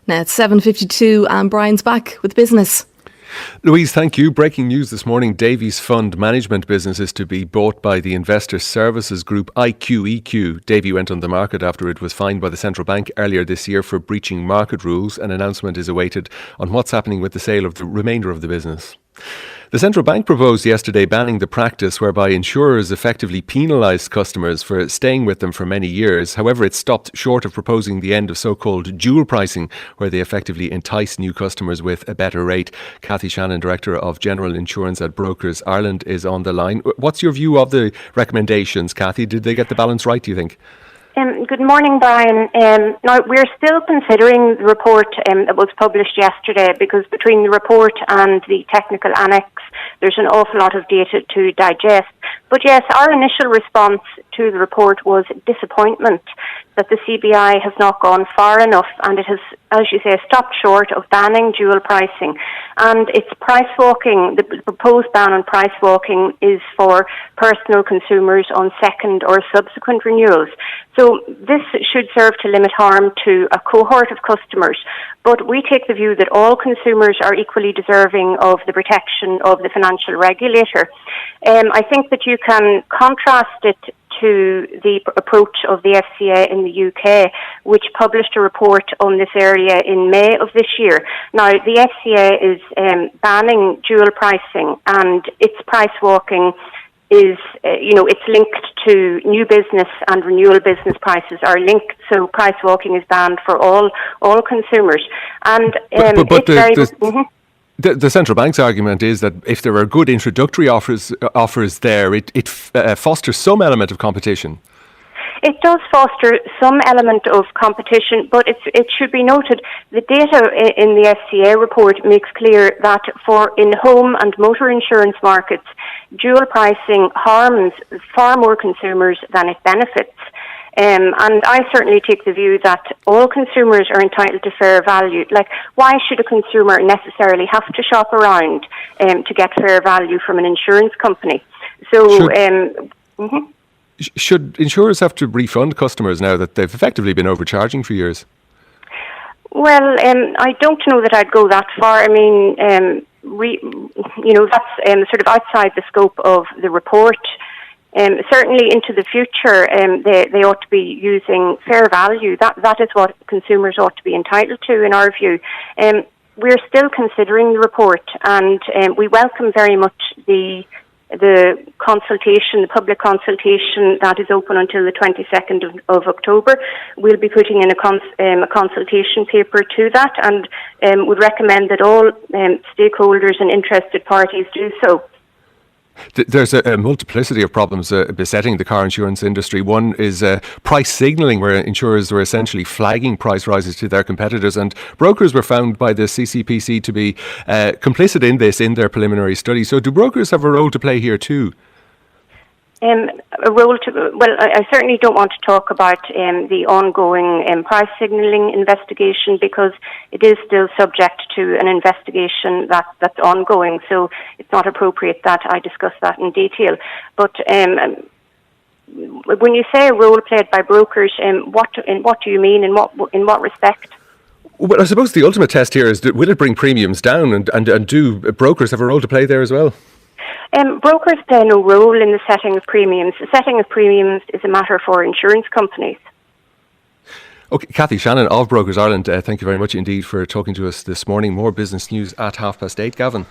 Now it's 7:52 and Brian's back with business. Louise, thank you. Breaking news this morning, Davy's fund management business is to be bought by the investor services group IQEQ. Davy went on the market after it was fined by the central bank earlier this year for breaching market rules. An announcement is awaited on what's happening with the sale of the remainder of the business. The central bank proposed yesterday banning the practice whereby insurers effectively penalise customers for staying with them for many years. However, it stopped short of proposing the end of so-called dual pricing, where they effectively entice new customers with a better rate. Cathy Shannon, Director of General Insurance at Brokers Ireland, is on the line. What's your view of the recommendations, Cathy? Did they get the balance right, do you think? Good morning, Brian. Now, we're still considering the report that was published yesterday, because between the report and the technical annex, there's an awful lot of data to digest. But yes, our initial response to the report was disappointment that the CBI has not gone far enough, and it has, as you say, stopped short of banning dual pricing. And it's price walking. The proposed ban on price walking is for personal consumers on second or subsequent renewals. So this should serve to limit harm to a cohort of customers. But we take the view that all consumers are equally deserving of the protection of the financial regulator. I think that you can contrast it to the approach of the FCA in the UK, which published a report on this area in May of this year. Now, the FCA is banning dual pricing, and its price walking is, it's linked to new business, and renewal business prices are linked. So price walking is banned for all consumers. And The central bank's argument is that if there are good introductory offers there, it fosters some element of competition. It does foster some element of competition, but it should be noted the data in the FCA report makes clear that in home and motor insurance markets, dual pricing harms far more consumers than it benefits. And I certainly take the view that all consumers are entitled to fair value. Like, why should a consumer necessarily have to shop around to get fair value from an insurance company? So, should insurers have to refund customers now that they've effectively been overcharging for years? Well, I don't know that I'd go that far. I mean, that's sort of outside the scope of the report. Certainly into the future, they ought to be using fair value. That is what consumers ought to be entitled to, in our view. We're still considering the report, and we welcome very much the consultation, the public consultation that is open until the 22nd of October. We'll be putting in a consultation paper to that, and would recommend that all stakeholders and interested parties do so. There's a multiplicity of problems besetting the car insurance industry. One is price signalling, where insurers were essentially flagging price rises to their competitors, and brokers were found by the CCPC to be complicit in this in their preliminary study. So do brokers have a role to play here too? I certainly don't want to talk about the ongoing price signalling investigation, because it is still subject to an investigation that's ongoing. So it's not appropriate that I discuss that in detail. But when you say a role played by brokers, what do you mean? In what respect? Well, I suppose the ultimate test here is, will it bring premiums down, and do brokers have a role to play there as well? Brokers play no role in the setting of premiums. The setting of premiums is a matter for insurance companies. Okay, Cathy Shannon of Brokers Ireland, thank you very much indeed for talking to us this morning. More business news at 8:30. Gavin.